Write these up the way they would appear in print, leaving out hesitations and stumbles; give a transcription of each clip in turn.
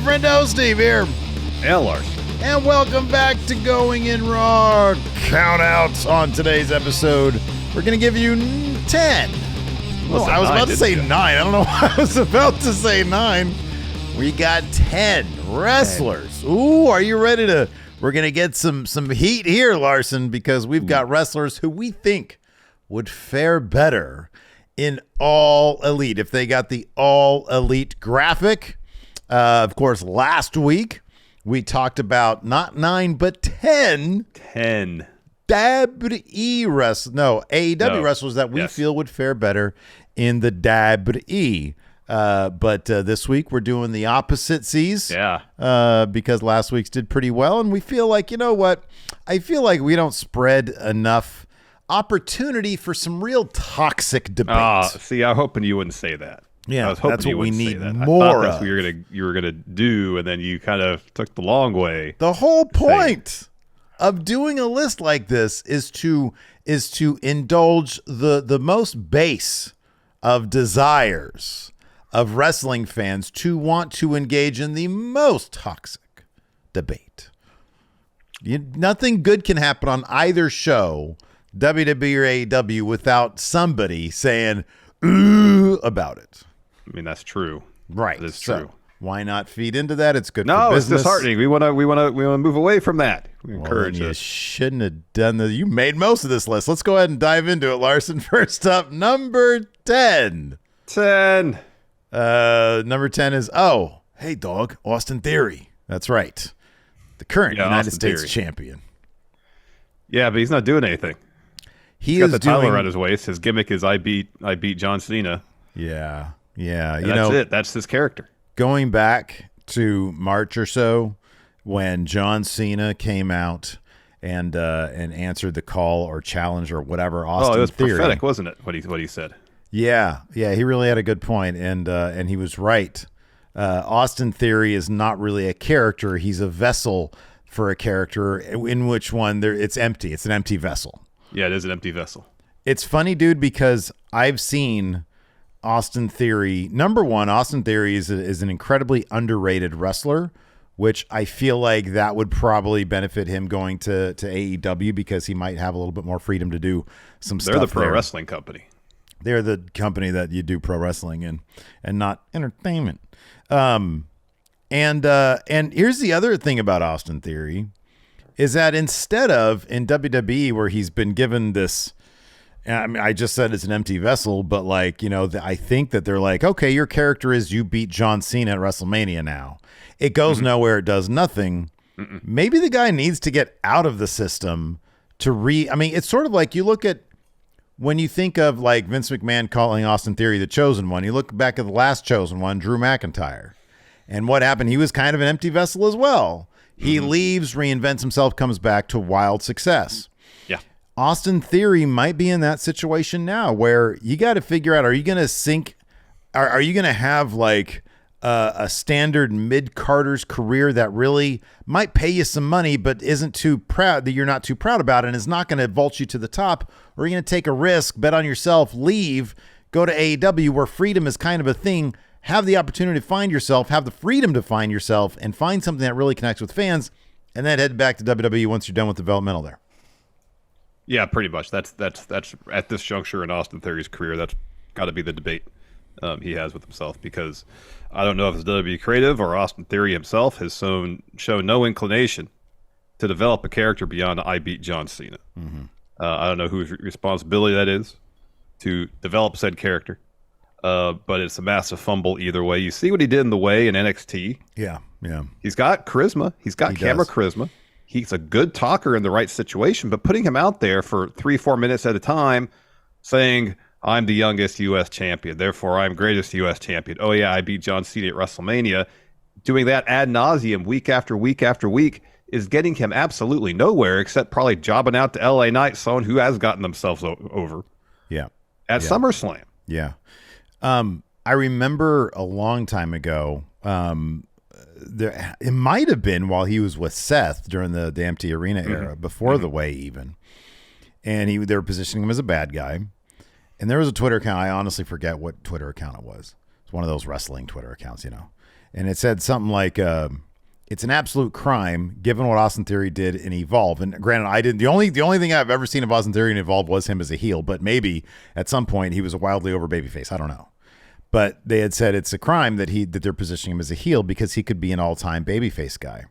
Friendo, Steve here. And Larson. And welcome back to Going in Raw Countouts. On today's episode, we're going to give you 10. Well, I was about to say 9. I don't know why I was about to say 9. We got 10 wrestlers. Ooh, are you ready to... We're going to get some heat here, Larson, because we've got wrestlers who we think would fare better in All Elite if they got the All Elite graphic. Of course, last week we talked about not 9 but 10 AEW wrestlers that we feel would fare better in the WWE. But this week we're doing the opposite C's. Because last week's did pretty well, and we feel like, you know what? I feel like we don't spread enough opportunity for some real toxic debate. See, I'm hoping you wouldn't say that. Yeah, I was hoping that's what we need I more thought that's what you were gonna do, and then you kind of took the long way. The whole point of doing a list like this is to indulge the most base of desires of wrestling fans to want to engage in the most toxic debate. Nothing good can happen on either show, WWE or AEW, without somebody saying ooh about it. I mean, that's true. Right. That's true. Why not feed into that? It's good for No, it's business. disheartening. We want to move away from that. We encourage you it. shouldn't have done that. You made most of this list. Let's go ahead and dive into it, Larson. First up, number 10. 10. Number 10 is, hey, dog, Austin Theory. That's right. The current United States champion. Yeah, but he's not doing anything. He's got the title around his waist. His gimmick is I beat John Cena. Yeah. And that's it. That's his character. Going back to March or so, when John Cena came out and answered the call or challenge or whatever, Austin it was Theory. prophetic, wasn't it? What he said. Yeah, he really had a good point, and he was right. Austin Theory is not really a character; he's a vessel for a character. In which one it's empty. It's an empty vessel. Yeah, it is an empty vessel. It's funny, dude, because I've seen Austin Theory. Number one, Austin Theory is an incredibly underrated wrestler, which I feel like that would probably benefit him going to AEW because he might have a little bit more freedom to do some stuff. They're the pro wrestling company. They're the company that you do pro wrestling in and not entertainment. And here's the other thing about Austin Theory is that instead of in WWE where he's been given this, I mean, I just said it's an empty vessel, but I think that they're like, okay, your character is you beat John Cena at WrestleMania now. It goes nowhere. It does nothing. Maybe the guy needs to get out of the system it's sort of like you look at, when you think of like Vince McMahon calling Austin Theory the chosen one, you look back at the last chosen one, Drew McIntyre. And what happened? He was kind of an empty vessel as well. He leaves, reinvents himself, comes back to wild success. Yeah. Austin Theory might be in that situation now where you got to figure out, are you going to sink? Are you going to have like a standard mid-Carter's career that really might pay you some money, but isn't too proud, that you're not too proud about, and is not going to vault you to the top? Or are you going to take a risk, bet on yourself, leave, go to AEW where freedom is kind of a thing, have the opportunity to find yourself, have the freedom to find yourself, and find something that really connects with fans, and then head back to WWE once you're done with developmental there? Yeah, pretty much. That's at this juncture in Austin Theory's career, that's got to be the debate he has with himself, because I don't know if it's WWE creative or Austin Theory himself has shown no inclination to develop a character beyond I beat John Cena. I don't know whose responsibility that is to develop said character, but it's a massive fumble either way. You see what he did in the way in NXT. Yeah. He's got charisma. He's got camera charisma. He's a good talker in the right situation, but putting him out there for 3-4 minutes at a time saying, I'm the youngest U.S. champion, therefore I'm greatest U.S. champion. Oh, yeah, I beat John Cena at WrestleMania. Doing that ad nauseum week after week after week is getting him absolutely nowhere, except probably jobbing out to LA Knight, someone who has gotten themselves over. Yeah. At SummerSlam. Yeah. I remember a long time ago, it might have been while he was with Seth during the Empty Arena era, before the way even. And they were positioning him as a bad guy. And there was a Twitter account. I honestly forget what Twitter account it was. It's one of those wrestling Twitter accounts, and it said something like, it's an absolute crime given what Austin Theory did in Evolve. And granted, I didn't. The only thing I've ever seen of Austin Theory in Evolve was him as a heel, but maybe at some point he was a wildly over babyface. I don't know. But they had said it's a crime that they're positioning him as a heel because he could be an all-time babyface guy.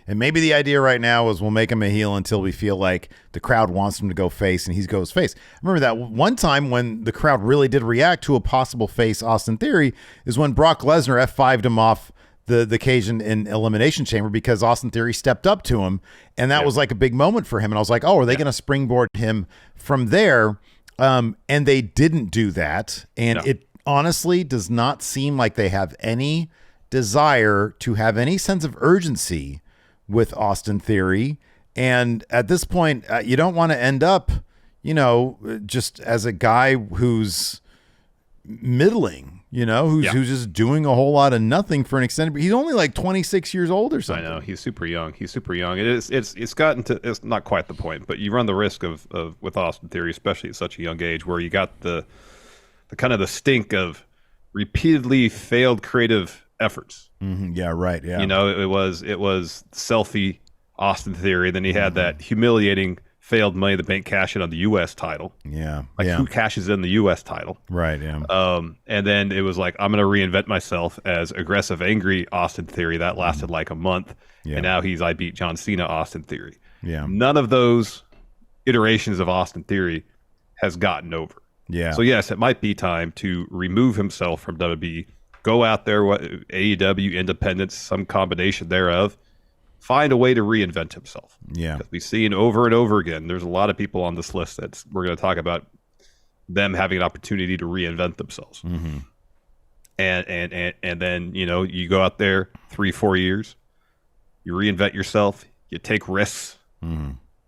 And maybe the idea right now is we'll make him a heel until we feel like the crowd wants him to go face and he goes face. I remember that one time when the crowd really did react to a possible face Austin Theory is when Brock Lesnar F5'd him off the occasion in Elimination Chamber because Austin Theory stepped up to him. And that was like a big moment for him. And I was like, oh, are they going to springboard him from there? And they didn't do that. And it honestly does not seem like they have any desire to have any sense of urgency with Austin Theory. And at this point, you don't want to end up, just as a guy who's middling, who's just doing a whole lot of nothing for an extended. He's only like 26 years old or something. I know, he's super young. It's gotten to, it's not quite the point, but you run the risk of with Austin Theory, especially at such a young age, where you got the kind of the stink of repeatedly failed creative efforts. Mm-hmm. Yeah, right. Yeah. It was selfie Austin Theory. Then he had that humiliating failed Money in the Bank cash in on the U.S. title. Yeah. Who cashes in the U.S. title? Right. Yeah. And then it was like, I'm going to reinvent myself as aggressive, angry Austin Theory. That lasted like a month. Yeah. And now I beat John Cena Austin Theory. Yeah. None of those iterations of Austin Theory has gotten over. Yeah. So yes, it might be time to remove himself from WWE, go out there, AEW, independence, some combination thereof, find a way to reinvent himself. Yeah. Because we've seen over and over again, there's a lot of people on this list that we're going to talk about them having an opportunity to reinvent themselves. Mm-hmm. And then, you go out there 3-4 years, you reinvent yourself, you take risks,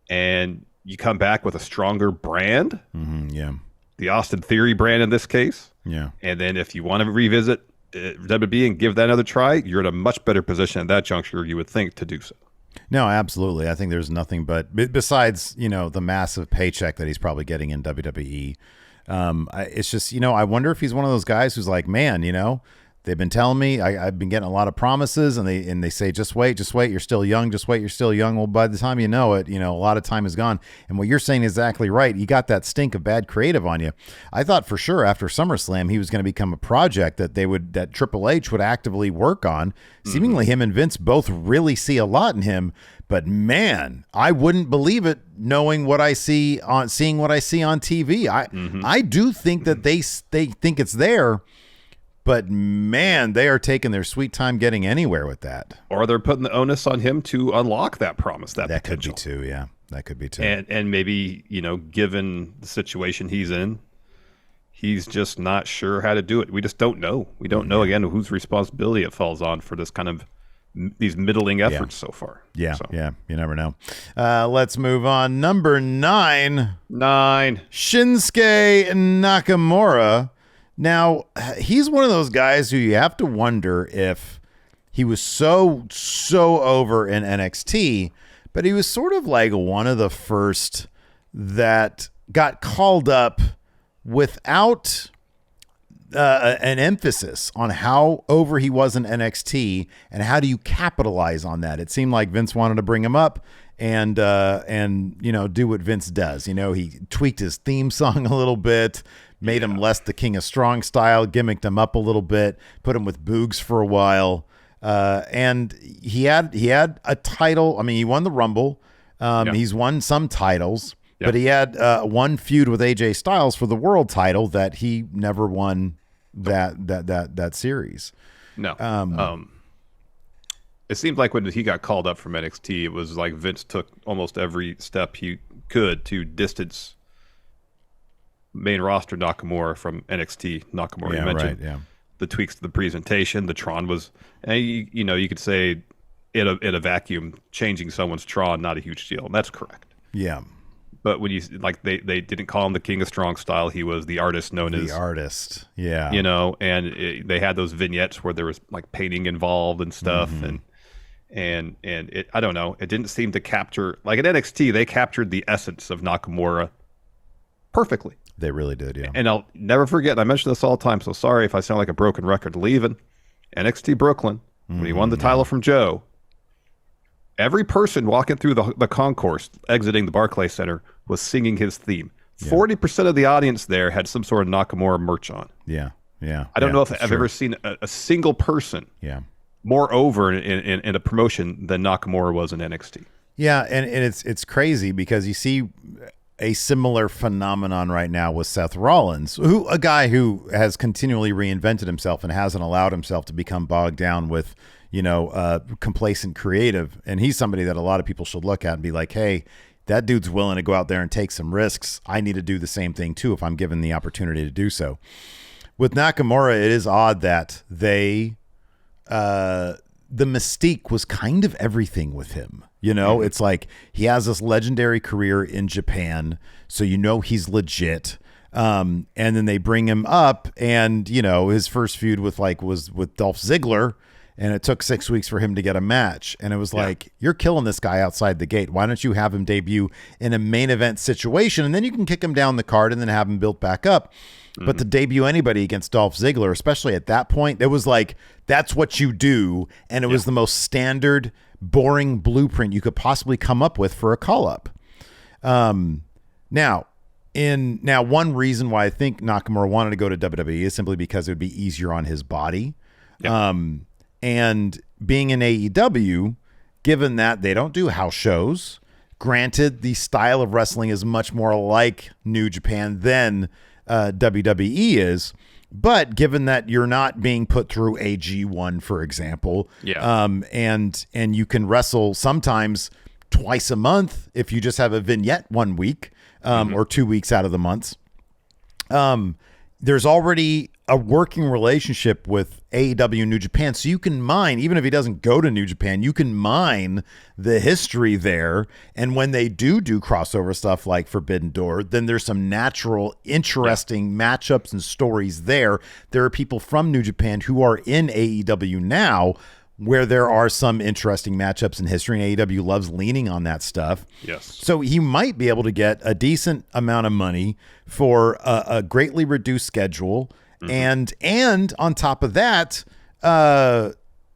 and you come back with a stronger brand. Mm-hmm. Yeah. The Austin Theory brand in this case. Yeah. And then if you want to revisit WWE and give that another try, you're in a much better position at that juncture, you would think, to do so. No, absolutely. I think there's nothing but besides, the massive paycheck that he's probably getting in WWE. It's just, I wonder if he's one of those guys who's like, man, they've been telling me I've been getting a lot of promises and they say, just wait, you're still young. Just wait, you're still young. Well, by the time you know it, a lot of time is gone. And what you're saying is exactly right. You got that stink of bad creative on you. I thought for sure after SummerSlam, he was going to become a project that Triple H would actively work on. Seemingly him and Vince both really see a lot in him. But man, I wouldn't believe it knowing what I see seeing what I see on TV. I do think that they think it's there. But man, they are taking their sweet time getting anywhere with that. Or they're putting the onus on him to unlock that promise, that potential. Could be too, yeah. That could be too. And maybe, given the situation he's in, he's just not sure how to do it. We just don't know. We don't know, again, whose responsibility it falls on for this kind of these middling efforts so far. Yeah, yeah. You never know. Let's move on. Number 9. Shinsuke Nakamura. Now, he's one of those guys who you have to wonder if he was so over in NXT, but he was sort of like one of the first that got called up without an emphasis on how over he was in NXT and how do you capitalize on that. It seemed like Vince wanted to bring him up and do what Vince does. He tweaked his theme song a little bit, made him less the King of Strong style, gimmicked him up a little bit, put him with Boogs for a while. And he had a title. I mean, he won the Rumble. He's won some titles, but he had one feud with AJ Styles for the world title that he never won that series. No. It seemed like when he got called up from NXT, it was like Vince took almost every step he could to distance main roster Nakamura from NXT Nakamura. You mentioned the tweaks to the presentation. The Tron was, and you could say in a vacuum, changing someone's Tron, not a huge deal. And that's correct. Yeah. But when you they didn't call him the King of Strong style, he was the artist known as the artist. Yeah. And they had those vignettes where there was like painting involved and stuff, and it, I don't know, it didn't seem to capture, like at NXT they captured the essence of Nakamura perfectly. They really did, yeah. And I'll never forget, and I mention this all the time, so sorry if I sound like a broken record leaving NXT Brooklyn. when he won the title from Joe, every person walking through the concourse, exiting the Barclays Center, was singing his theme. 40% of the audience there had some sort of Nakamura merch on. Yeah. I don't know if I've ever seen a single person more over in a promotion than Nakamura was in NXT. Yeah, and it's crazy because you see a similar phenomenon right now with Seth Rollins, a guy who has continually reinvented himself and hasn't allowed himself to become bogged down with, complacent creative. And he's somebody that a lot of people should look at and be like, hey, that dude's willing to go out there and take some risks. I need to do the same thing too if I'm given the opportunity to do so. With Nakamura, it is odd that the mystique was kind of everything with him. It's like he has this legendary career in Japan, so he's legit. And then they bring him up, and his first feud was with Dolph Ziggler, and it took 6 weeks for him to get a match. And it was like, you're killing this guy outside the gate. Why don't you have him debut in a main event situation, and then you can kick him down the card and then have him built back up. But to debut anybody against Dolph Ziggler, especially at that point, it was like, that's what you do. And it was the most standard, boring blueprint you could possibly come up with for a call-up. Now, one reason why I think Nakamura wanted to go to WWE is simply because it would be easier on his body. And being in AEW, given that they don't do house shows, granted, the style of wrestling is much more like New Japan than WWE is, but given that you're not being put through a G1, for example, and you can wrestle sometimes twice a month if you just have a vignette 1 week, or 2 weeks out of the months. There's already a working relationship with AEW New Japan, so you can mine, even if he doesn't go to New Japan, you can mine the history there. And when they do crossover stuff like Forbidden Door, then there's some natural, interesting matchups and stories there. There are people from New Japan who are in AEW now where there are some interesting matchups in history, and AEW loves leaning on that stuff. Yes. So he might be able to get a decent amount of money for a greatly reduced schedule. And on top of that,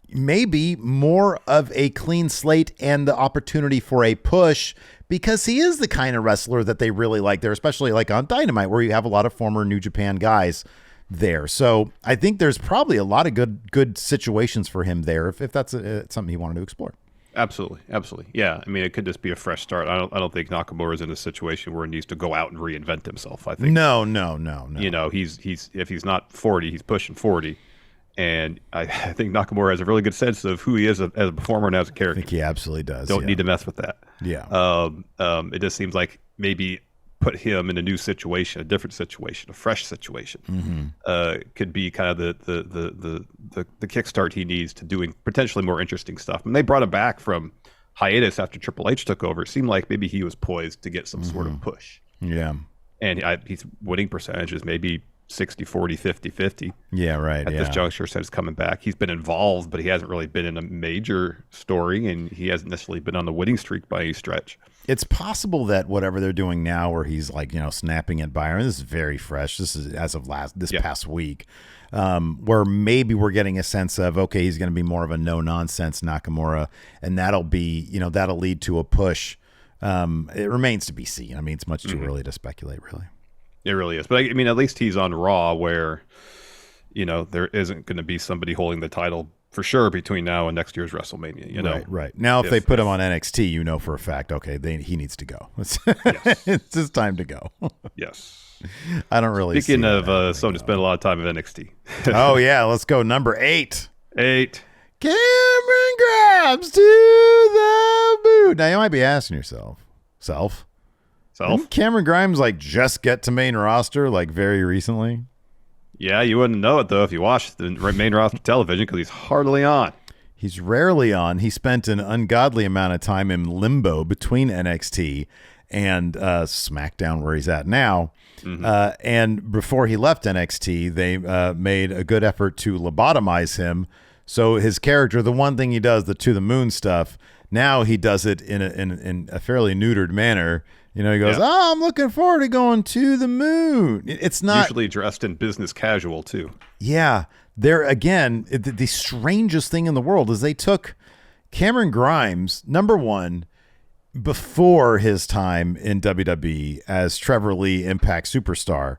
maybe more of a clean slate and the opportunity for a push, because he is the kind of wrestler that they really like there, especially like on Dynamite, where you have a lot of former New Japan guys there. So I think there's probably a lot of good situations for him there if that's something he wanted to explore. Absolutely. Yeah, I mean, it could just be a fresh start. I don't think Nakamura is in a situation where he needs to go out and reinvent himself. I think no. He's if he's not 40, he's pushing 40, and I think Nakamura has a really good sense of who he is as a performer and as a character. I think he absolutely does. Don't need to mess with that. Yeah. It just seems like maybe put him in a new situation, a different situation, a fresh situation. Could be kind of the kickstart he needs to doing potentially more interesting stuff. And they brought him back from hiatus after Triple H took over. It seemed like maybe he was poised to get some sort of push. Yeah. And his winning percentages maybe 60-40, 50-50. Yeah, right. At this juncture, since coming back, he's been involved, but he hasn't really been in a major story, and he hasn't necessarily been on the winning streak by any stretch. It's possible that whatever they're doing now, where he's like, snapping at Byron, this is very fresh. This is as of past week, where maybe we're getting a sense of, okay, he's going to be more of a no nonsense Nakamura, and that'll lead to a push. It remains to be seen. I mean, it's much too early to speculate, really. It really is. But I mean, at least he's on Raw, where, there isn't going to be somebody holding the title for sure between now and next year's WrestleMania. Right. Now, if they put him on NXT, for a fact, okay, he needs to go. It's his time to go. Yes. I don't really. Speaking of someone who spent a lot of time at NXT. Oh yeah, let's go. Number 8. Cameron Grimes to the boot. Now you might be asking yourself, didn't Cameron Grimes just get to main roster very recently? Yeah, you wouldn't know it though if you watched the main roster television, because he's hardly on. He's rarely on. He spent an ungodly amount of time in limbo between NXT and SmackDown, where he's at now. And before he left NXT, they made a good effort to lobotomize him. So his character, the one thing he does, the to the moon stuff, now he does it in a fairly neutered manner. He goes, I'm looking forward to going to the moon. It's not usually dressed in business casual too. Yeah. There again, the strangest thing in the world is they took Cameron Grimes, number one, before his time in WWE as Trevor Lee Impact Superstar.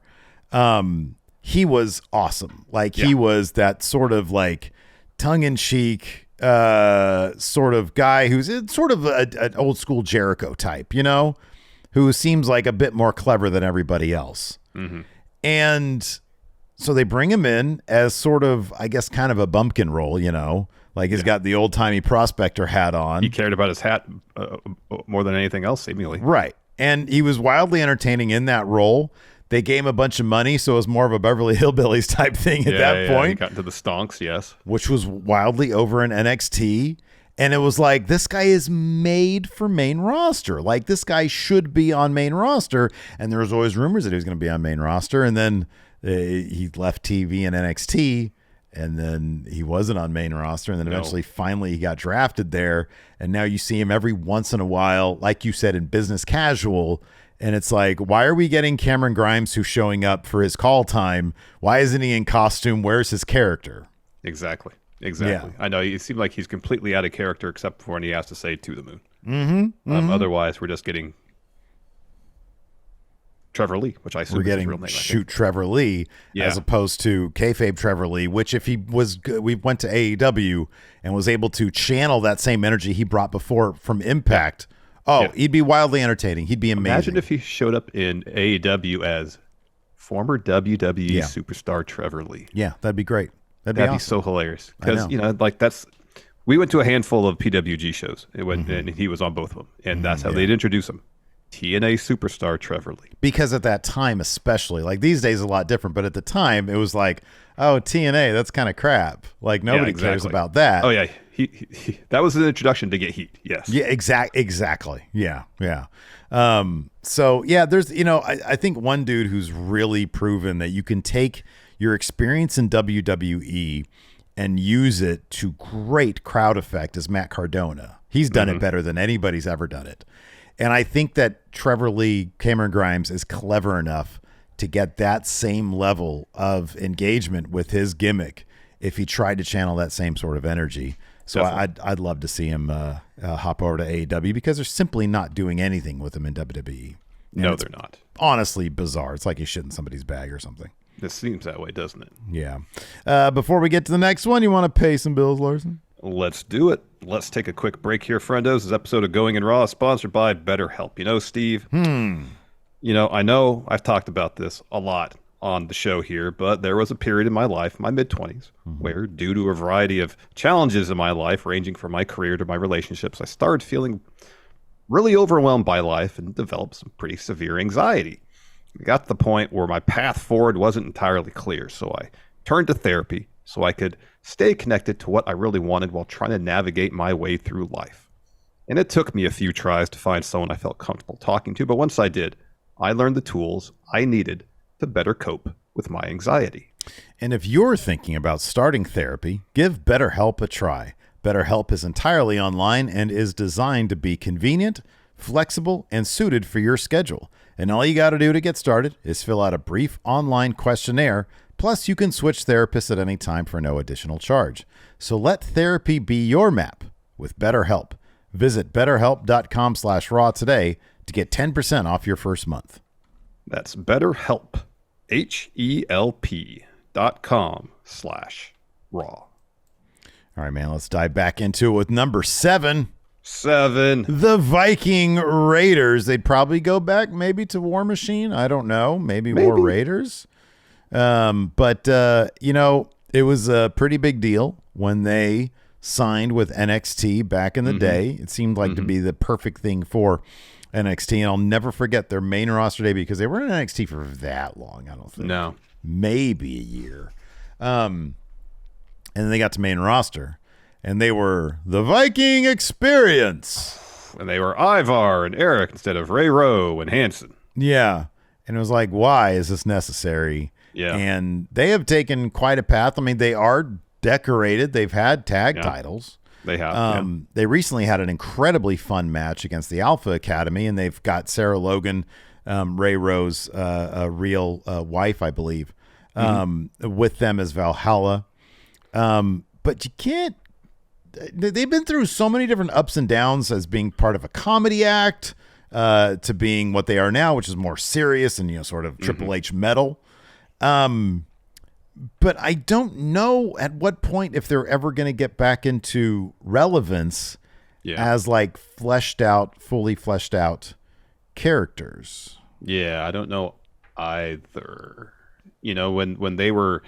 He was awesome. Like he was that sort of like tongue-in-cheek sort of guy who's sort of an old school Jericho type, you know, who seems like a bit more clever than everybody else. Mm-hmm. And so they bring him in as sort of, I guess, kind of a bumpkin role, you know, like he's got the old timey prospector hat on. He cared about his hat more than anything else, seemingly. Right. And he was wildly entertaining in that role. They gave him a bunch of money, so it was more of a Beverly Hillbillies type thing at that point. He got into the stonks, yes. Which was wildly over in NXT. And it was like, this guy is made for main roster. Like, this guy should be on main roster. And there was always rumors that he was going to be on main roster. And then he left TV and NXT, and then he wasn't on main roster. And then eventually, finally, he got drafted there. And now you see him every once in a while, like you said, in business casual. And it's like, why are we getting Cameron Grimes who's showing up for his call time? Why isn't he in costume? Where's his character? Exactly. Yeah. I know. It seems like he's completely out of character except for when he has to say "to the moon." Mm-hmm. Otherwise, we're just getting Trevor Lee, which I assume we're is his getting real name. shoot Trevor Lee as opposed to kayfabe Trevor Lee, which if he was good, we went to AEW and was able to channel that same energy he brought before from Impact. He'd be wildly entertaining. He'd be amazing. Imagine if he showed up in AEW as former WWE superstar Trevor Lee. Yeah, that'd be great. That'd be awesome. so hilarious. Because, like we went to a handful of PWG shows and he was on both of them. And that's how they'd introduce him. TNA superstar Trevor Lee. Because at that time, especially, like these days, a lot different. But at the time, it was like, oh, TNA, that's kind of crap. Like nobody cares about that. Oh, yeah. He that was an introduction to get heat. Yes. Yeah, exactly. Yeah. So, yeah, there's, I think one dude who's really proven that you can take your experience in WWE and use it to great crowd effect is Matt Cardona. He's done it better than anybody's ever done it. And I think that Trevor Lee, Cameron Grimes, is clever enough to get that same level of engagement with his gimmick if he tried to channel that same sort of energy. So I'd love to see him hop over to AEW because they're simply not doing anything with him in WWE. And no, they're not. Honestly, bizarre. It's like he's shit in somebody's bag or something. This seems that way, doesn't it? Yeah. Before we get to the next one, you want to pay some bills, Larson? Let's do it. Let's take a quick break here, friendos. This episode of Going in Raw is sponsored by BetterHelp. You know, Steve, I know I've talked about this a lot on the show here, but there was a period in my life, my mid-20s, where due to a variety of challenges in my life, ranging from my career to my relationships, I started feeling really overwhelmed by life and developed some pretty severe anxiety. I got to the point where my path forward wasn't entirely clear, so I turned to therapy so I could stay connected to what I really wanted while trying to navigate my way through life. And it took me a few tries to find someone I felt comfortable talking to, but once I did, I learned the tools I needed to better cope with my anxiety. And if you're thinking about starting therapy, give BetterHelp a try. BetterHelp is entirely online and is designed to be convenient, flexible, and suited for your schedule. And all you got to do to get started is fill out a brief online questionnaire. Plus, you can switch therapists at any time for no additional charge. So let therapy be your map with BetterHelp. Visit betterhelp.com/raw today to get 10% off your first month. That's BetterHelp, HELP.com/raw. All right, man, let's dive back into it with number 7. 7. The Viking Raiders. They'd probably go back maybe to War Machine. I don't know. Maybe. War Raiders. But it was a pretty big deal when they signed with NXT back in the day. It seemed like to be the perfect thing for NXT. And I'll never forget their main roster debut because they were in NXT for that long. I don't think. No. Maybe a year. And then they got to main roster. And they were the Viking Experience. And they were Ivar and Eric instead of Ray Rowe and Hanson. Yeah. And it was like, why is this necessary? Yeah. And they have taken quite a path. I mean, they are decorated. They've had tag titles. They have. They recently had an incredibly fun match against the Alpha Academy, and they've got Sarah Logan, Ray Rowe's real wife, I believe, with them as Valhalla. But you can't. They've been through so many different ups and downs as being part of a comedy act to being what they are now, which is more serious and sort of Triple H metal. But I don't know at what point if they're ever going to get back into relevance as like fully fleshed out characters. Yeah, I don't know either. When they were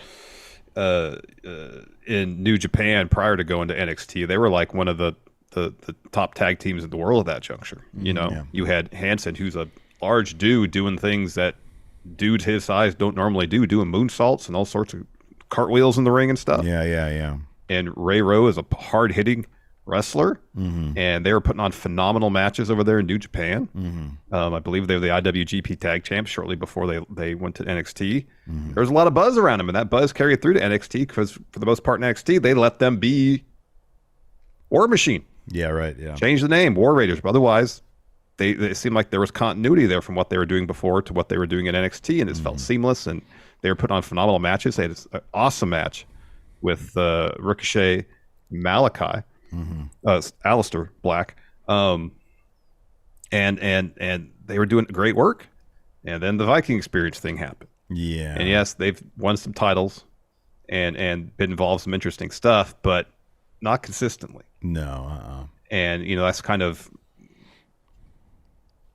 in New Japan prior to going to NXT, they were like one of the top tag teams in the world at that juncture. You had Hansen, who's a large dude doing things that dudes his size don't normally do, doing moonsaults and all sorts of cartwheels in the ring and stuff. Yeah. And Ray Rowe is a hard-hitting wrestler, and they were putting on phenomenal matches over there in New Japan. I believe they were the IWGP Tag Champs shortly before they went to NXT. There was a lot of buzz around them, and that buzz carried through to NXT because, for the most part, in NXT, they let them be War Machine. Yeah, right, yeah. Change the name, War Raiders, but otherwise, it seemed like there was continuity there from what they were doing before to what they were doing in NXT, and it felt seamless, and they were putting on phenomenal matches. They had an awesome match with Ricochet, Malachi, Aleister Black, and they were doing great work. And then the Viking Experience thing happened. Yeah. And yes, they've won some titles and been involved in some interesting stuff, but not consistently. No. And that's kind of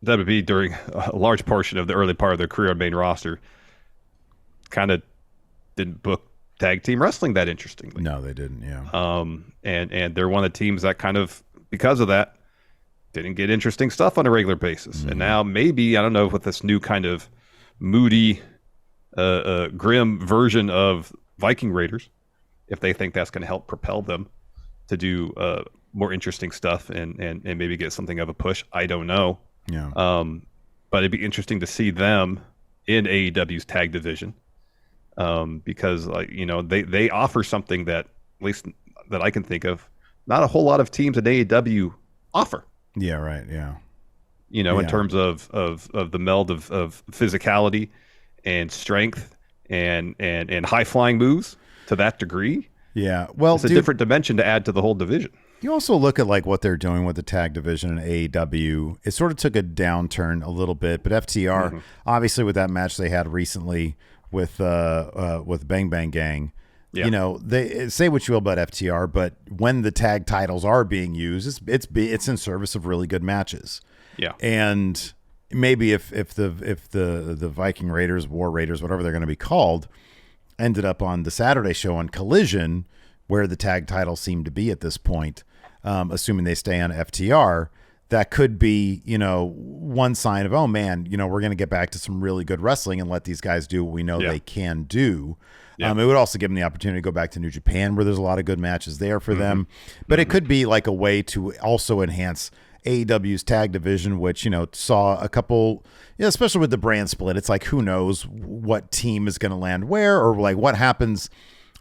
WWE during a large portion of the early part of their career on main roster kind of didn't book tag team wrestling that interestingly. No, they didn't. Yeah. And they're one of the teams that kind of, because of that, didn't get interesting stuff on a regular basis. And now maybe, I don't know, with this new kind of moody, grim version of Viking Raiders, if they think that's going to help propel them to do more interesting stuff and maybe get something of a push. I don't know. Yeah. But it'd be interesting to see them in AEW's tag division. Because they offer something that, at least that I can think of, not a whole lot of teams in AEW offer. Yeah, right. Yeah. In terms of the meld of physicality and strength and high flying moves to that degree. Yeah. Well, it's a different dimension to add to the whole division. You also look at like what they're doing with the tag division in AEW. It sort of took a downturn a little bit, but FTR, obviously with that match they had recently with Bang Bang Gang, they say what you will about FTR, but when the tag titles are being used, it's in service of really good matches. Yeah. And maybe if the Viking Raiders, War Raiders, whatever they're going to be called, ended up on the Saturday show on Collision, where the tag titles seem to be at this point, assuming they stay on FTR, that could be, one sign of, oh man, we're going to get back to some really good wrestling and let these guys do what we know they can do. Yeah. It would also give them the opportunity to go back to New Japan, where there's a lot of good matches there for them. But it could be like a way to also enhance AEW's tag division, which, saw a couple, especially with the brand split. It's like, who knows what team is going to land where, or like what happens,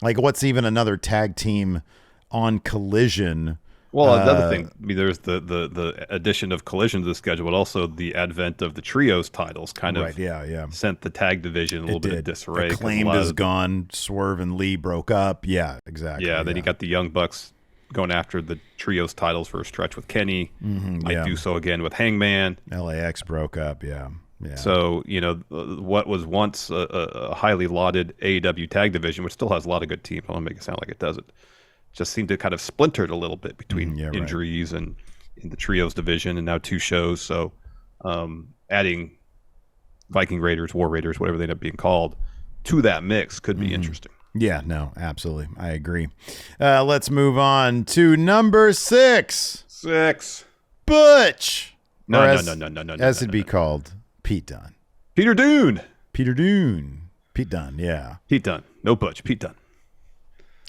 like what's even another tag team on Collision. Well, another thing, there's the addition of Collision to the schedule, but also the advent of the trios titles kind of sent the tag division a little bit of disarray. Acclaimed is gone. Swerve and Lee broke up. Yeah, exactly. Yeah, then you got the Young Bucks going after the trios titles for a stretch with Kenny. Might do so again with Hangman. LAX broke up. Yeah. So, what was once a highly lauded AEW tag division, which still has a lot of good teams, I don't want to make it sound like it doesn't, just seemed to kind of splintered a little bit between injuries and in the trios division, and now two shows. So adding Viking Raiders, War Raiders, whatever they end up being called, to that mix could be interesting. Yeah, no, absolutely. I agree. Let's move on to number 6. Butch. No. As it'd be called, Pete Dunne. Peter Dunne. Pete Dunne, yeah. Pete Dunne. No Butch. Pete Dunne.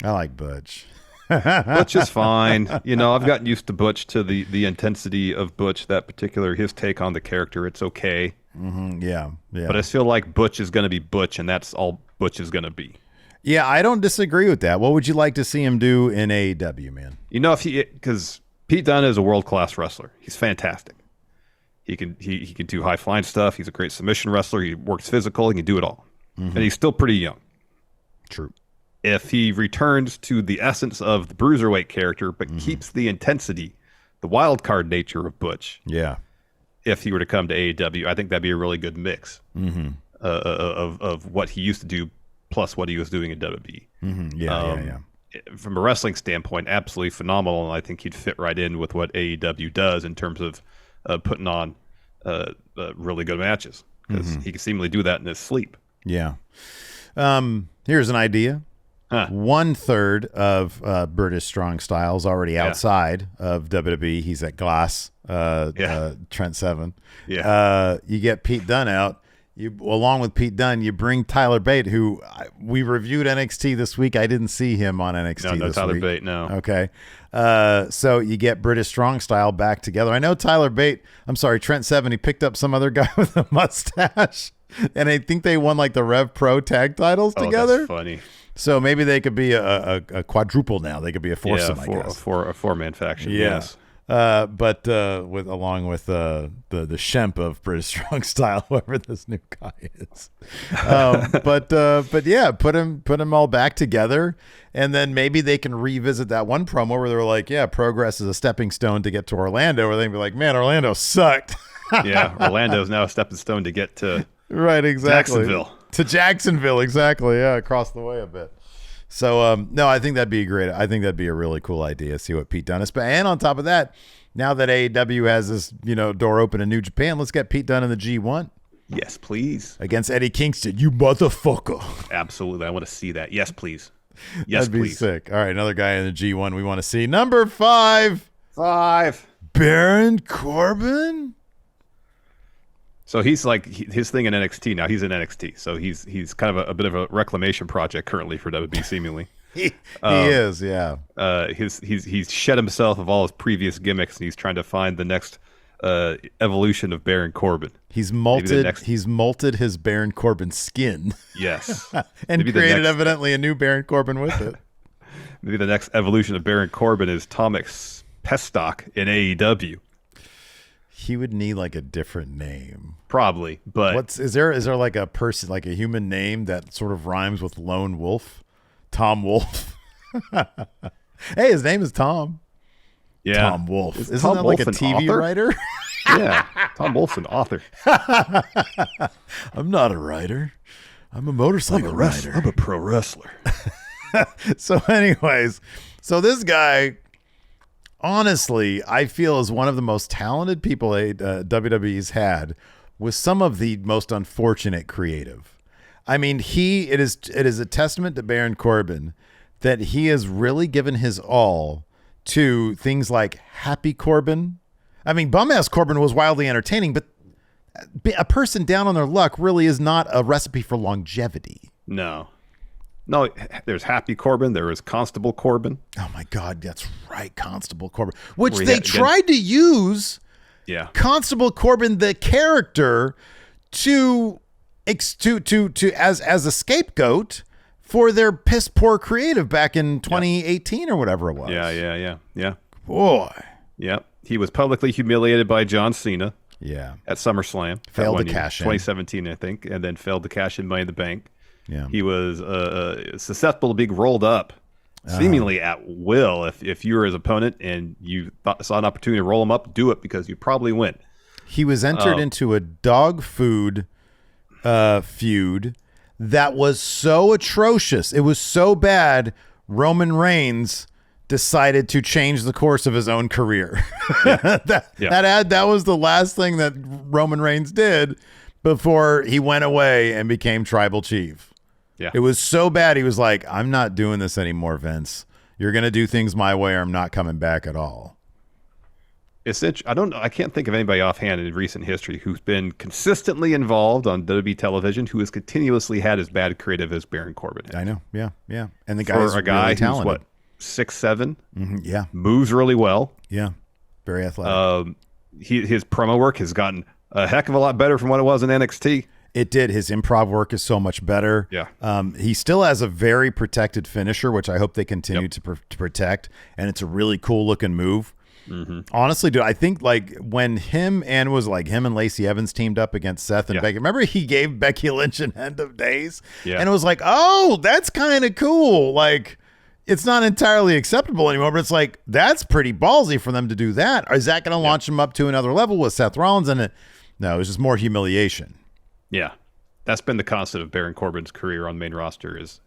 I like Butch. Butch is fine. I've gotten used to Butch, to the intensity of Butch, his take on the character. It's okay. Yeah. But I feel like Butch is going to be Butch, and that's all Butch is going to be. Yeah, I don't disagree with that. What would you like to see him do in AEW, man? Because Pete Dunne is a world-class wrestler. He's fantastic. He can do high-flying stuff. He's a great submission wrestler. He works physical. He can do it all. And he's still pretty young. True. if he returns to the essence of the Bruiserweight character, but keeps the intensity, the wild card nature of Butch. Yeah. If he were to come to AEW, I think that'd be a really good mix of what he used to do plus what he was doing in WWE. Yeah. From a wrestling standpoint, absolutely phenomenal, and I think he'd fit right in with what AEW does in terms of putting on really good matches, because he can seemingly do that in his sleep. Yeah. Here's an idea. 1/3 of British Strong Style's already outside of WWE. He's at Glass, Trent Seven. Yeah. You get Pete Dunne out. Along with Pete Dunne, you bring Tyler Bate, who we reviewed NXT this week. I didn't see him on NXT no this Tyler week. Bate, no. Okay. So you get British Strong Style back together. I know Trent Seven, he picked up some other guy with a mustache, and I think they won like the Rev Pro tag titles together. That's funny. So maybe they could be a quadruple now. They could be a foursome, I guess. A four-man faction, Yeah. yes. But along with the Shemp of British Strong Style, whoever this new guy is. But yeah, put them all back together, and then maybe they can revisit that one promo where they're like, yeah, progress is a stepping stone to get to Orlando, where they can be like, man, Orlando sucked. Yeah, Orlando's now a stepping stone to get to right, exactly. Jacksonville. To Jacksonville, exactly. Yeah, across the way a bit. So, no, I think that'd be great. I think that'd be a really cool idea. See what Pete Dunne is. And on top of that, now that AEW has this, door open in New Japan, let's get Pete Dunne in the G1. Yes, please. Against Eddie Kingston, you motherfucker. Absolutely. I want to see that. Yes, please. Yes, That'd be please. sick. All right, another guy in the G1 we want to see. Number 5. 5. Baron Corbin. So he's like his thing in NXT now. He's in NXT, so he's kind of a bit of a reclamation project currently for WWE, seemingly. He is, yeah. He's shed himself of all his previous gimmicks, and he's trying to find the next evolution of Baron Corbin. He's molted his Baron Corbin skin. Yes, and maybe created evidently a new Baron Corbin with it. Maybe the next evolution of Baron Corbin is Tomek Pestok in AEW. He would need like a different name. Probably, but is there like a person, like a human name that sort of rhymes with lone wolf? Tom Wolf. Hey, his name is Tom. Yeah. Tom Wolf. Is Isn't Tom that Wolf like a an TV author? writer? Yeah, Tom Wolf's an author. I'm not a writer. I'm a motorcycle rider. I'm a pro wrestler. So anyways, this guy, honestly, I feel is one of the most talented people WWE's had, with some of the most unfortunate creative. I mean, it is a testament to Baron Corbin that he has really given his all to things like Happy Corbin. I mean, Bum-ass Corbin was wildly entertaining, but a person down on their luck really is not a recipe for longevity. No, there's Happy Corbin. There is Constable Corbin. Oh my God, that's right, Constable Corbin, which they tried to use. Yeah, Constable Corbin, the character, to as a scapegoat for their piss poor creative back in 2018 or whatever it was. Yeah. Boy. Yeah. He was publicly humiliated by John Cena. Yeah. At SummerSlam. Failed to cash in. 2017, I think, and then failed to cash in Money in the Bank. Yeah. He was susceptible to being rolled up, seemingly at will. If you were his opponent and you saw an opportunity to roll him up, do it, because you probably win. He was entered into a dog food feud that was so atrocious. It was so bad, Roman Reigns decided to change the course of his own career. That was the last thing that Roman Reigns did before he went away and became tribal chief. Yeah. It was so bad. He was like, I'm not doing this anymore, Vince. You're going to do things my way or I'm not coming back at all. I can't think of anybody offhand in recent history who's been consistently involved on WWE television who has continuously had as bad creative as Baron Corbin. I know. Yeah. And the guy's for a guy really who's talented. what, 6'7"? Mm-hmm. Yeah. Moves really well. Yeah. Very athletic. His promo work has gotten a heck of a lot better from what it was in NXT. It did. His improv work is so much better. Yeah. He still has a very protected finisher, which I hope they continue to protect. And it's a really cool looking move. Honestly, dude, I think like when him and Lacey Evans teamed up against Seth and Becky. Remember he gave Becky Lynch an end of days? Yeah. And it was like, oh, that's kind of cool. Like, it's not entirely acceptable anymore, but it's like, that's pretty ballsy for them to do that. Or is that going to launch them up to another level with Seth Rollins? And no, it was just more humiliation. Yeah. That's been the constant of Baron Corbin's career on main roster is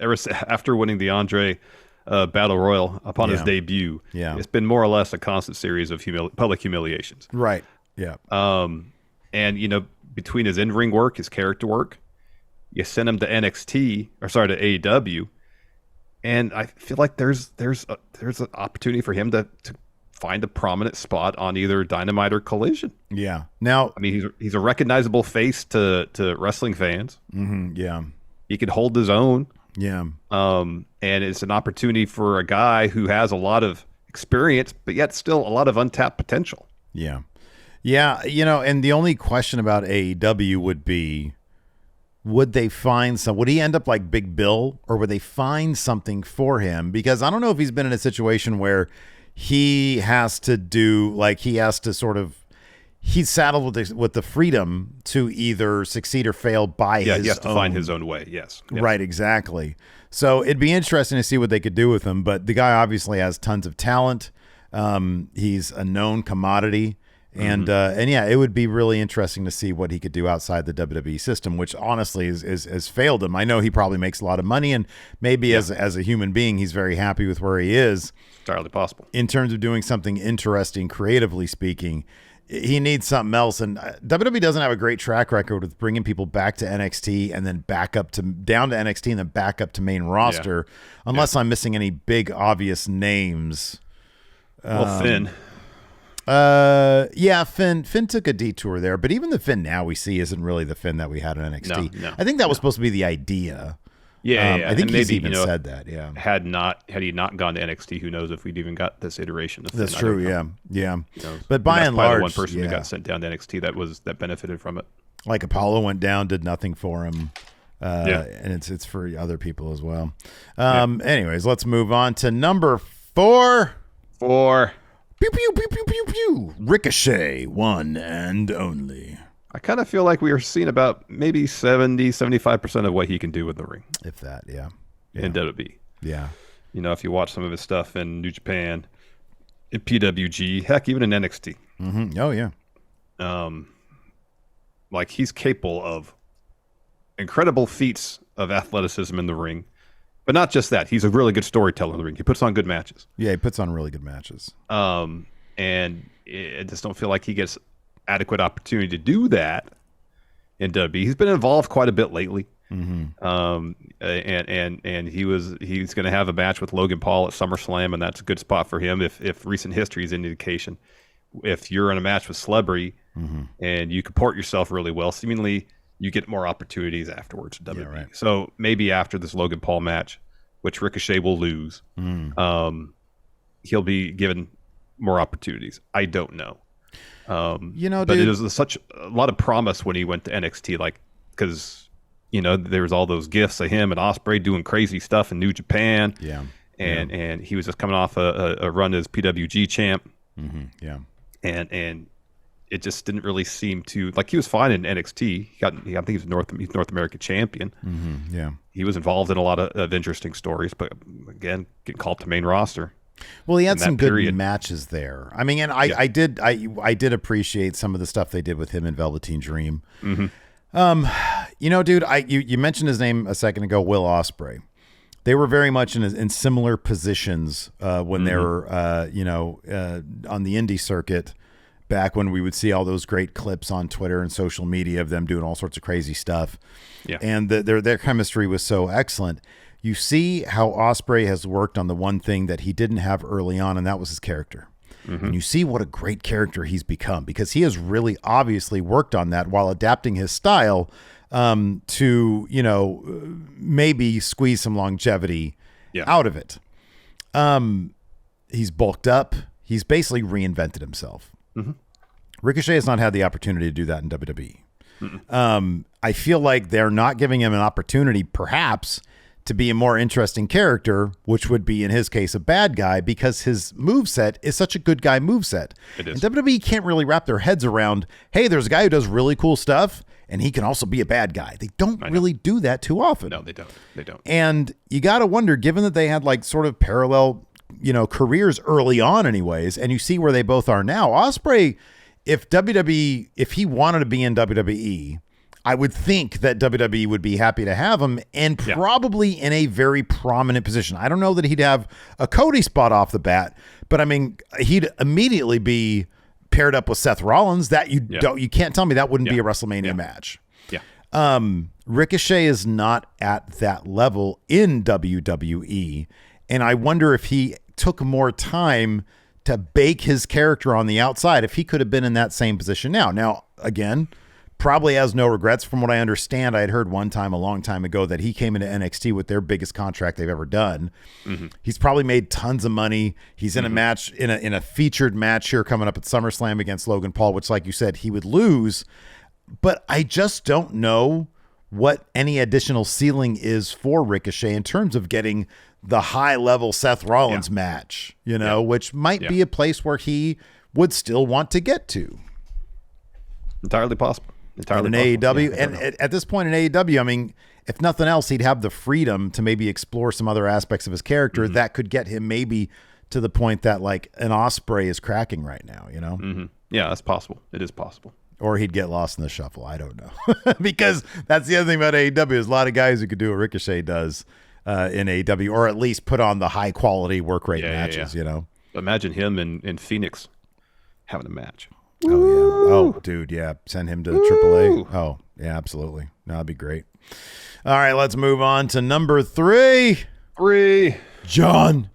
after winning the Andre Battle Royal upon his debut. Yeah. It's been more or less a constant series of public humiliations. Right. Yeah. And, you know, between his in-ring work, his character work, you send him to to AEW, and I feel like there's an opportunity for him to find a prominent spot on either Dynamite or Collision. Yeah. Now, I mean, he's a recognizable face to wrestling fans. Yeah. He can hold his own. Yeah. And it's an opportunity for a guy who has a lot of experience, but yet still a lot of untapped potential. Yeah. Yeah. You know, and the only question about AEW would be, would they find would he end up like Big Bill, or would they find something for him? Because I don't know if he's been in a situation where he has to he's saddled with the freedom to either succeed or fail by his own. He has to find his own way. Yes. Right. Exactly. So it'd be interesting to see what they could do with him, but the guy obviously has tons of talent. He's a known commodity. And yeah, it would be really interesting to see what he could do outside the WWE system, which honestly has failed him. I know he probably makes a lot of money, and maybe as a human being, he's very happy with where he is. Entirely possible. In terms of doing something interesting, creatively speaking, he needs something else. And WWE doesn't have a great track record with bringing people back to NXT and then down to NXT and then back up to main roster, unless I'm missing any big obvious names. Well, Finn. Finn took a detour there, but even the Finn now we see isn't really the Finn that we had in NXT. No, I think that was supposed to be the idea. Yeah. I think he's maybe, even said that. Yeah. Had he not gone to NXT, who knows if we'd even got this iteration of Finn. That's true. Yeah. You know, but by and large, one person who got sent down to NXT that benefited from it. Like Apollo went down, did nothing for him. And it's for other people as well. Anyways, let's move on to number 4. Pew, pew, pew, pew, pew, pew. Ricochet, one and only. I kind of feel like we are seeing about maybe 70-75% of what he can do in the ring. If that, yeah. In WWE. Yeah. You know, if you watch some of his stuff in New Japan, in PWG, heck, even in NXT. Mm-hmm. Oh, yeah. Like, he's capable of incredible feats of athleticism in the ring. But not just that. He's a really good storyteller in the ring. He puts on good matches. Yeah, he puts on really good matches. And I just don't feel like he gets adequate opportunity to do that in WWE. He's been involved quite a bit lately. Mm-hmm. And he's going to have a match with Logan Paul at SummerSlam, and that's a good spot for him if recent history is an indication. If you're in a match with celebrity and you comport yourself really well, seemingly you get more opportunities afterwards in WWE. Yeah, right. So maybe after this Logan Paul match, which Ricochet will lose, he'll be given more opportunities. I don't know. But it was such a lot of promise when he went to NXT, like, because, you know, there was all those gifts of him and Ospreay doing crazy stuff in New Japan. Yeah. And he was just coming off a run as PWG champ. Mm-hmm. Yeah. And it just didn't really seem to, like, he was fine in NXT. I think he's North American champion. Mm-hmm. Yeah. He was involved in a lot of interesting stories, but again, getting called to main roster. Well, he had some good matches there. I mean, and I did appreciate some of the stuff they did with him in Velveteen Dream. Mm-hmm. You know, dude, you mentioned his name a second ago, Will Ospreay. They were very much in similar positions when they were, on the indie circuit. Back when we would see all those great clips on Twitter and social media of them doing all sorts of crazy stuff. Yeah. And their chemistry was so excellent. You see how Ospreay has worked on the one thing that he didn't have early on, and that was his character. Mm-hmm. And you see what a great character he's become, because he has really obviously worked on that while adapting his style to, maybe squeeze some longevity out of it. He's bulked up. He's basically reinvented himself. Mm-hmm. Ricochet has not had the opportunity to do that in WWE. I feel like they're not giving him an opportunity, perhaps, to be a more interesting character, which would be in his case a bad guy, because his moveset is such a good guy moveset. It is. And WWE can't really wrap their heads around, hey, there's a guy who does really cool stuff and he can also be a bad guy. They don't really do that too often. No, they don't. They don't. And you got to wonder, given that they had like sort of parallel, careers early on anyways, and you see where they both are now, Ospreay, if he wanted to be in WWE, I would think that WWE would be happy to have him, and probably in a very prominent position. I don't know that he'd have a Cody spot off the bat, but I mean, he'd immediately be paired up with Seth Rollins. That you can't tell me that wouldn't be a WrestleMania match. Yeah. Ricochet is not at that level in WWE, and I wonder if he took more time to bake his character on the outside, if he could have been in that same position now. Now, again, probably has no regrets. From what I understand, I had heard one time a long time ago that he came into NXT with their biggest contract they've ever done. Mm-hmm. He's probably made tons of money. He's in a match, in a featured match here coming up at SummerSlam against Logan Paul, which, like you said, he would lose. But I just don't know what any additional ceiling is for Ricochet in terms of getting the high level Seth Rollins match, which might be a place where he would still want to get to. Entirely possible. Entirely in possible. AEW. And at this point in AEW, I mean, if nothing else, he'd have the freedom to maybe explore some other aspects of his character that could get him maybe to the point that like an Ospreay is cracking right now, Mm-hmm. Yeah, that's possible. It is possible. Or he'd get lost in the shuffle. I don't know. Because that's the other thing about AEW. There's a lot of guys who could do what Ricochet does in AEW, or at least put on the high quality work rate matches, Imagine him in Phoenix having a match. Oh, yeah. Oh, dude, yeah. Send him to AAA. Oh, yeah, absolutely. No, that'd be great. All right, let's move on to number 3. Johnny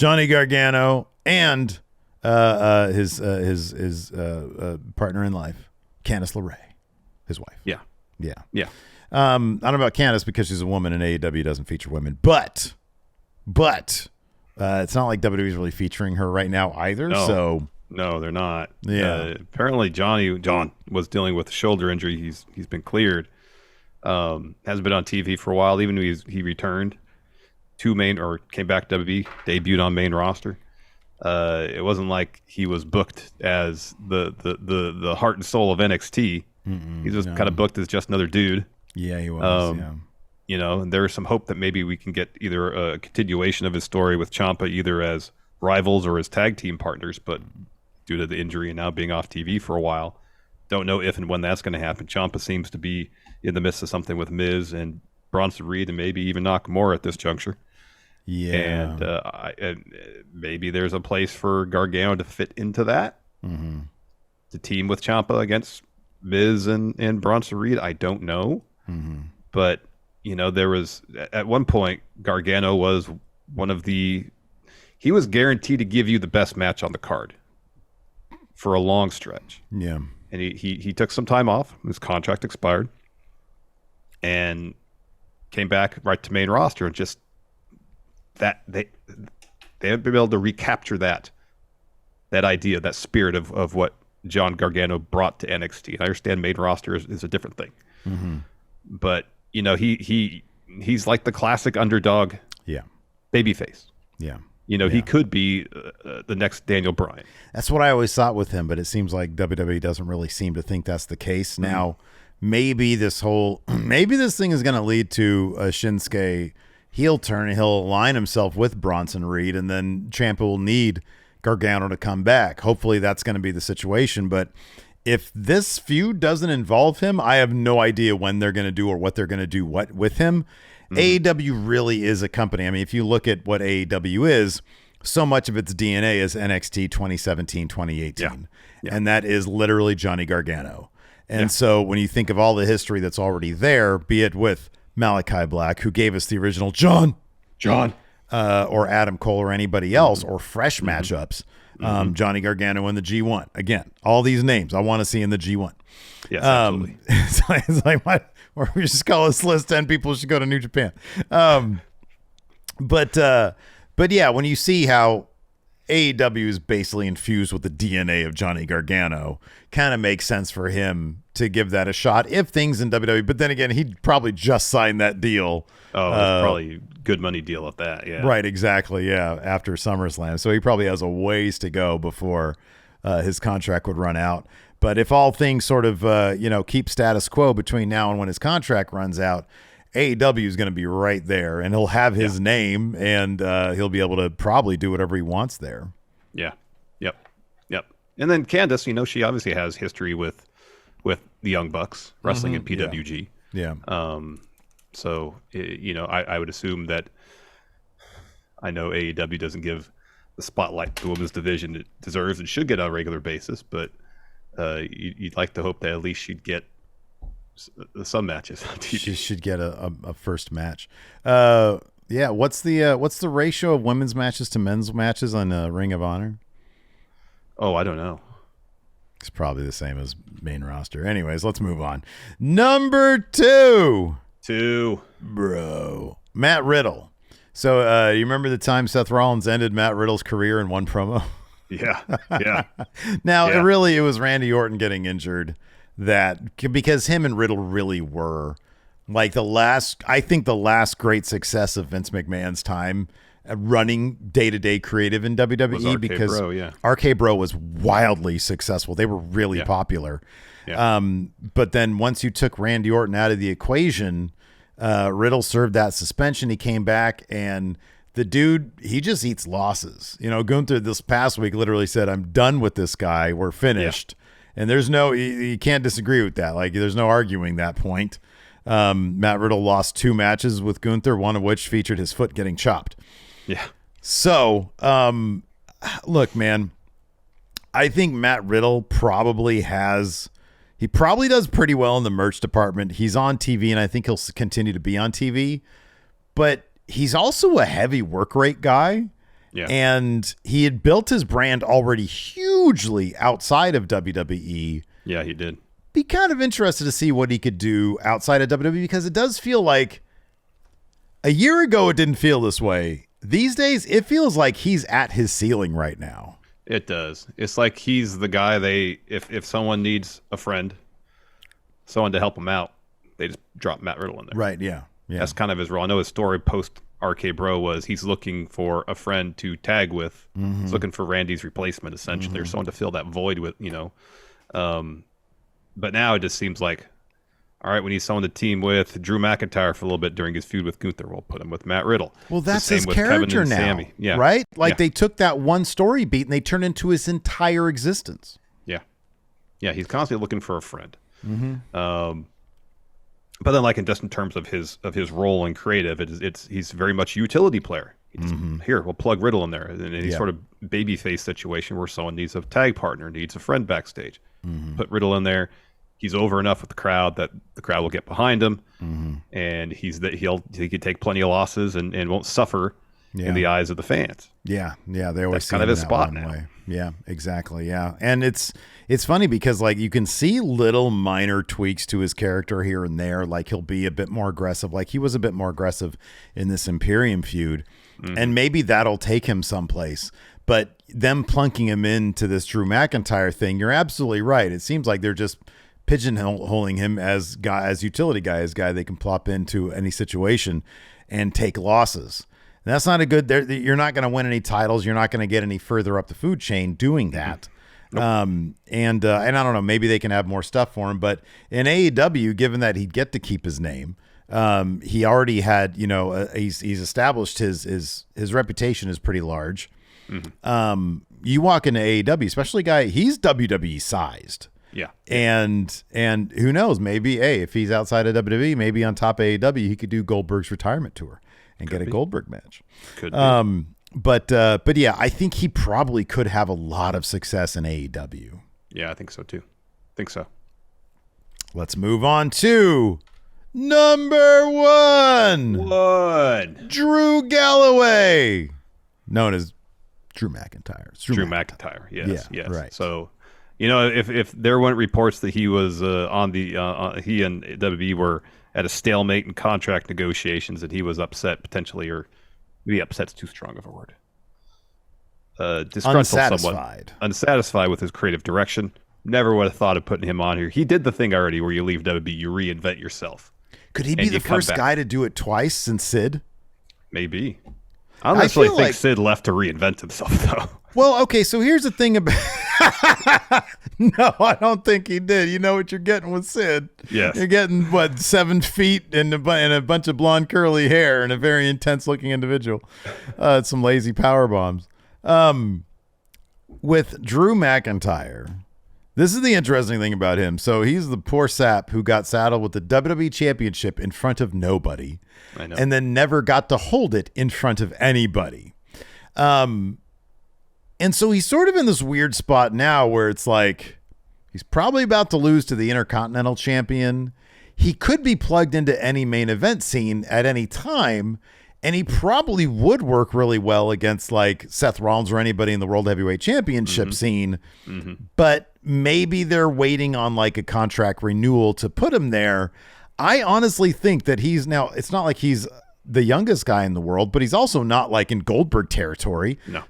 Gargano and his partner in life, Candice LeRae, his wife. Yeah. I don't know about Candice because she's a woman and AEW doesn't feature women, but it's not like WWE is really featuring her right now either. No, they're not. Yeah. Apparently, John was dealing with a shoulder injury. He's been cleared. Hasn't been on TV for a while. Even when he returned to came back to WWE, debuted on main roster. It wasn't like he was booked as the heart and soul of NXT. He was kind of booked as just another dude. Yeah, he was. And there is some hope that maybe we can get either a continuation of his story with Ciampa, either as rivals or as tag team partners, but due to the injury and now being off TV for a while, don't know if and when that's going to happen. Ciampa seems to be in the midst of something with Miz and Bronson Reed and maybe even Nakamura at this juncture. Yeah. And maybe there's a place for Gargano to fit into that. Mm-hmm. To team with Ciampa against Miz and Bronson Reed, I don't know. Mm-hmm. But, there was, at one point, Gargano was he was guaranteed to give you the best match on the card for a long stretch. Yeah. And he took some time off. His contract expired. And came back right to main roster and just that they haven't been able to recapture that idea, that spirit of what John Gargano brought to NXT. And I understand main roster is a different thing. Mm-hmm. But, he's like the classic underdog babyface. Yeah. He could be the next Daniel Bryan. That's what I always thought with him, but it seems like WWE doesn't really seem to think that's the case. Mm-hmm. Now, maybe this thing is going to lead to a Shinsuke heel turn, and he'll align himself with Bronson Reed, and then Ciampa will need Gargano to come back. Hopefully that's going to be the situation, but if this feud doesn't involve him, I have no idea when they're going to do or what they're going to do with him. Mm-hmm. AEW really is a company. I mean, if you look at what AEW is, so much of its DNA is NXT 2017, 2018. Yeah. And that is literally Johnny Gargano. And so when you think of all the history that's already there, be it with Malachi Black, who gave us the original John, or Adam Cole or anybody else, or fresh matchups, Johnny Gargano in the G1. Again, all these names I want to see in the G1. Yes, absolutely. It's like or we just call this list 10 people should go to New Japan. But yeah, when you see how AEW is basically infused with the DNA of Johnny Gargano. Kind of makes sense for him to give that a shot if things in WWE. But then again, he'd probably just signed that deal. Oh, it's probably a good money deal at that. Yeah. Right. Exactly. Yeah. After SummerSlam. So he probably has a ways to go before his contract would run out. But if all things sort of, keep status quo between now and when his contract runs out, AEW is going to be right there, and he'll have his name, and he'll be able to probably do whatever he wants there. Yeah. Yep. And then Candice, she obviously has history with the Young Bucks wrestling in PWG. Yeah. So, I would assume that I know AEW doesn't give the spotlight to the women's division it deserves and should get on a regular basis, but you'd like to hope that at least she'd get some matches on TV. She should get a first match. What's the ratio of women's matches to men's matches on Ring of Honor? Oh, I don't know. It's probably the same as main roster. Anyways, let's move on. Number 2. Bro. Matt Riddle. So you remember the time Seth Rollins ended Matt Riddle's career in one promo? Yeah. Now, it was Randy Orton getting injured because him and Riddle really were like the last great success of Vince McMahon's time running day-to-day creative in WWE because RK Bro was wildly successful. They were really popular. Yeah. But then once you took Randy Orton out of the equation, Riddle served that suspension. He came back, and the dude, he just eats losses. Gunther this past week literally said, "I'm done with this guy. We're finished." Yeah. And there's you can't disagree with that. Like, there's no arguing that point. Matt Riddle lost 2 matches with Gunther, one of which featured his foot getting chopped. Yeah. So, look, man, I think Matt Riddle probably does pretty well in the merch department. He's on TV, and I think he'll continue to be on TV. But he's also a heavy work rate guy. Yeah. And he had built his brand already hugely outside of WWE. Yeah, he did. Be kind of interested to see what he could do outside of WWE, because it does feel like a year ago it didn't feel this way. These days, it feels like he's at his ceiling right now. It does. It's like he's the guy if someone needs a friend, someone to help him out, they just drop Matt Riddle in there. Right, yeah. That's kind of his role. I know his story post RK Bro was he's looking for a friend to tag with. Mm-hmm. He's looking for Randy's replacement, essentially, or someone to fill that void with, But now it just seems like, all right, we need someone to team with Drew McIntyre for a little bit during his feud with Gunther. We'll put him with Matt Riddle. Well, that's his character now, Sammy. Yeah. Right? Like they took that one story beat and they turned into his entire existence. Yeah. Yeah, he's constantly looking for a friend. Mm-hmm. But then, like, in terms of his role in creative, he's very much a utility player. Here, we'll plug Riddle in there, and any sort of babyface situation where someone needs a tag partner, needs a friend backstage. Put Riddle in there. He's over enough with the crowd that the crowd will get behind him, and he could take plenty of losses and won't suffer in the eyes of the fans. Yeah, they always that's kind of his spot now. Way. Yeah, exactly. Yeah, and it's funny because like you can see little minor tweaks to his character here and there. Like he'll be a bit more aggressive. Like he was a bit more aggressive in this Imperium feud, and maybe that'll take him someplace. But them plunking him into this Drew McIntyre thing, you're absolutely right. It seems like they're just pigeonholing him as utility guy, as guy they can plop into any situation and take losses. And that's not a good. You're not going to win any titles. You're not going to get any further up the food chain doing that. Nope. And I don't know. Maybe they can have more stuff for him. But in AEW, given that he'd get to keep his name, he already had. He's established his reputation is pretty large. You walk into AEW, especially he's WWE sized. Yeah. And who knows, maybe if he's outside of WWE, maybe on top of AEW, he could do Goldberg's retirement tour and get a Goldberg match. Could be. But yeah, I think he probably could have a lot of success in AEW. Yeah, I think so too. Let's move on to number 1. Drew Galloway, known as Drew McIntyre. Drew McIntyre. Yes. Right. So, if there weren't reports that he was he and WWE were at a stalemate in contract negotiations, that he was upset potentially, or maybe upset's too strong of a word. disgruntled someone, unsatisfied with his creative direction. Never would have thought of putting him on here. He did the thing already where you leave WWE, you reinvent yourself. Could he be the first guy to do it twice since Sid? Maybe. I don't necessarily think Sid left to reinvent himself, though. Well, okay, so here's the thing about... No, I don't think he did. You know what you're getting with Sid. Yes. You're getting, 7 feet and a bunch of blonde curly hair and a very intense-looking individual. Some lazy power bombs. With Drew McIntyre, this is the interesting thing about him. So he's the poor sap who got saddled with the WWE Championship in front of nobody. I know. And then never got to hold it in front of anybody. And so he's sort of in this weird spot now where it's like he's probably about to lose to the Intercontinental Champion. He could be plugged into any main event scene at any time, and he probably would work really well against like Seth Rollins or anybody in the World Heavyweight Championship scene. Mm-hmm. But maybe they're waiting on like a contract renewal to put him there. I honestly think that he's now, it's not like he's the youngest guy in the world, but he's also not like in Goldberg territory. No.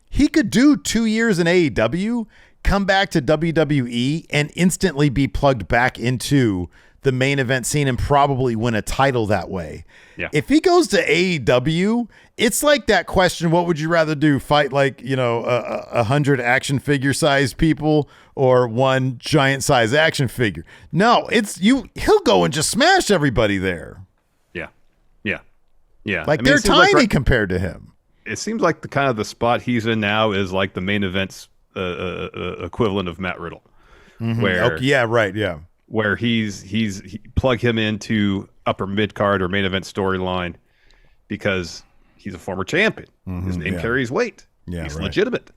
He could do 2 years in AEW, come back to WWE, and instantly be plugged back into the main event scene and probably win a title that way. Yeah. If he goes to AEW, it's like that question, what would you rather do? Fight like, 100 action figure size people or one giant size action figure? No, he'll go and just smash everybody there. Yeah. Like they're tiny compared to him. It seems like the spot he's in now is like the main event's equivalent of Matt Riddle, where where he plug him into upper mid card or main event storyline because he's a former champion. His name carries weight. He's legitimate.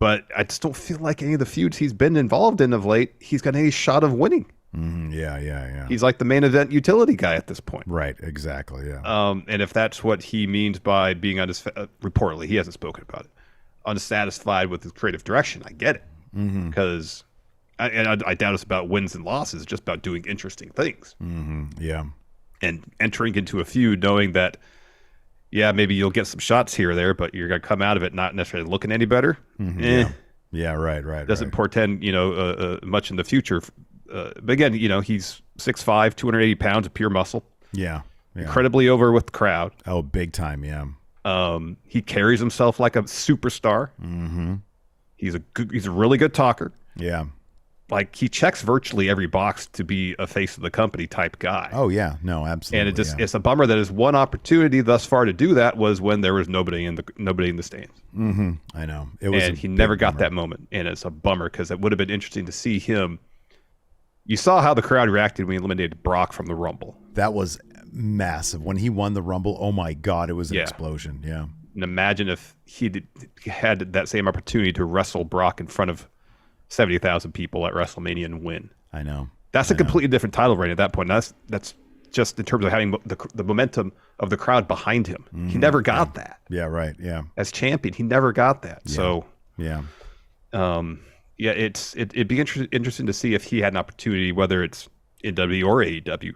But I just don't feel like any of the feuds he's been involved in of late, he's got any shot of winning. Yeah. He's like the main event utility guy at this point. Right, exactly, yeah. And if that's what he means by being reportedly, he hasn't spoken about it, unsatisfied with his creative direction, I get it. Because I doubt it's about wins and losses. It's just about doing interesting things. Yeah. And entering into a feud knowing that, maybe you'll get some shots here or there, but you're going to come out of it not necessarily looking any better. Yeah, right. Doesn't portend, much in the future. But again, he's 6'5", 280 pounds of pure muscle. Yeah. Incredibly over with the crowd. Oh, big time, yeah. He carries himself like a superstar. He's a really good talker. Yeah. Like he checks virtually every box to be a face of the company type guy. Oh yeah, no, absolutely. And it's a bummer that his one opportunity thus far to do that was when there was nobody in the stands. I know. He never got that moment, and it's a bummer because it would have been interesting to see him. You saw how the crowd reacted when he eliminated Brock from the Rumble. That was massive. When he won the Rumble, oh my God, it was an explosion. Yeah. And imagine if he had that same opportunity to wrestle Brock in front of 70,000 people at WrestleMania and win. I know. That's a completely different title reign at that point. That's just in terms of having the momentum of the crowd behind him. He never got that. Yeah, right. Yeah. As champion, he never got that. Yeah. So, yeah. It'd be interesting to see if he had an opportunity, whether it's in WWE or AEW,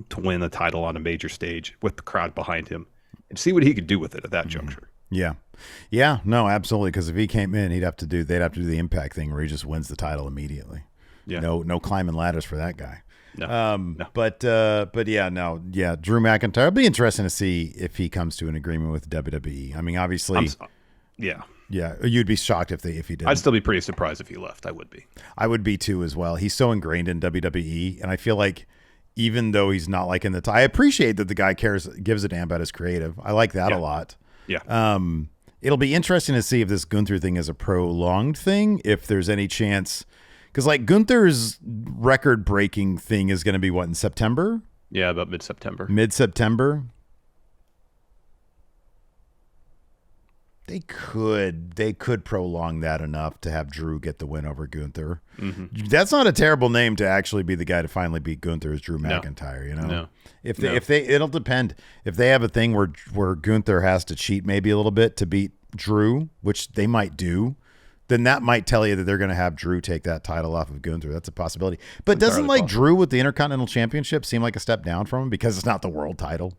to win the title on a major stage with the crowd behind him and see what he could do with it at that juncture. Yeah, no, absolutely. Because if he came in, they'd have to do the Impact thing where he just wins the title immediately. Yeah. No climbing ladders for that guy. No. But Drew McIntyre. It'll be interesting to see if he comes to an agreement with WWE. I mean, obviously, yeah, you'd be shocked if he did. I'd still be pretty surprised if he left. I would be. I would be too as well. He's so ingrained in WWE, and I feel like even though he's not like in the I appreciate that the guy gives a damn about his creative. I like that a lot. Yeah. It'll be interesting to see if this Gunther thing is a prolonged thing, if there's any chance, because like Gunther's record-breaking thing is going to be what, in September? Yeah, about mid-September. They could prolong that enough to have Drew get the win over Gunther. That's not a terrible name to actually be the guy to finally beat Gunther, is Drew McIntyre. No. It'll depend if they have a thing where Gunther has to cheat maybe a little bit to beat Drew, which they might do. Then that might tell you that they're going to have Drew take that title off of Gunther. That's a possibility. But doesn't Drew with the Intercontinental Championship seem like a step down from him because it's not the world title?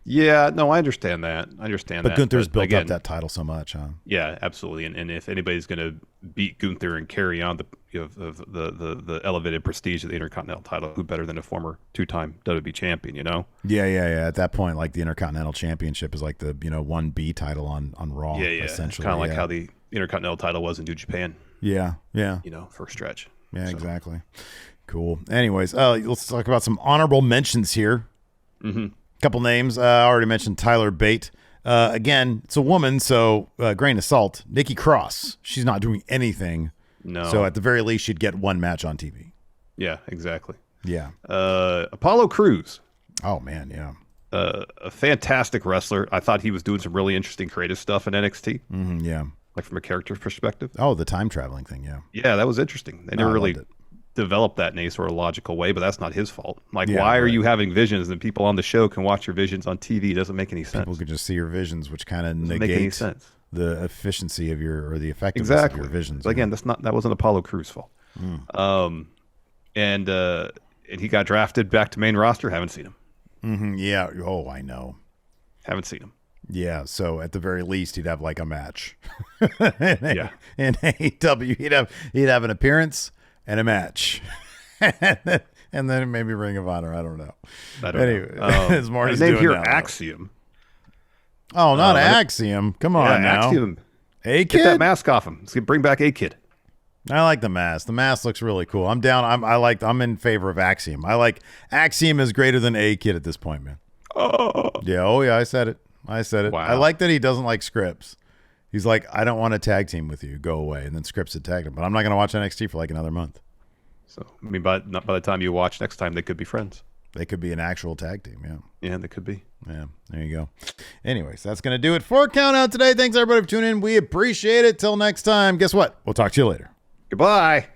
Yeah, no, I understand that. I understand But that. Gunther's built again, up that title so much, huh? Yeah, absolutely. And if anybody's going to beat Gunther and carry on the elevated prestige of the Intercontinental title, who better than a former 2-time WWE champion? You know? Yeah. At that point, like the Intercontinental Championship is like the 1B title on Raw. Yeah. Essentially, Kind of like how the Intercontinental title was in New Japan. Yeah. You know, for a stretch. Yeah, so. Exactly. Cool. Anyways, let's talk about some honorable mentions here. Mm-hmm. Couple names. I already mentioned Tyler Bate. Again, it's a woman, so grain of salt. Nikki Cross. She's not doing anything. No. So at the very least, she'd get one match on TV. Yeah, exactly. Yeah. Apollo Crews. Oh, man, yeah. A fantastic wrestler. I thought he was doing some really interesting creative stuff in NXT. Mm-hmm, yeah. Like from a character perspective. Oh, the time traveling thing, yeah. Yeah, that was interesting. They never really developed that in any sort of logical way, but that's not his fault. Like, why are you having visions and people on the show can watch your visions on TV? It doesn't make any sense. People can just see your visions, which kind of negates the efficiency of your, or the effectiveness of your visions. But again, that wasn't Apollo Crews' fault. And he got drafted back to main roster. Haven't seen him. Mm-hmm, yeah. Oh, I know. Haven't seen him. Yeah, so at the very least, he'd have like a match. Yeah. In AEW, he'd have an appearance and a match, and then maybe Ring of Honor. I don't know. Anyway, it's more his name here, Axiom. Oh, not Axiom. Come on now. Axiom. A-Kid? Get that mask off him. Let's bring back A-Kid. I like the mask. The mask looks really cool. I'm down. I'm in favor of Axiom. I like Axiom is greater than A-Kid at this point, man. Oh. Yeah. Oh, yeah. I said it. Wow. I like that he doesn't like scripts. He's like, I don't want to tag team with you. Go away. And then Scripps had tagged him. But I'm not going to watch NXT for like another month. So, I mean, by the time you watch next time, they could be friends. They could be an actual tag team. Yeah. Yeah, they could be. Yeah. There you go. Anyways, that's going to do it for Count Out today. Thanks, everybody, for tuning in. We appreciate it. Till next time. Guess what? We'll talk to you later. Goodbye.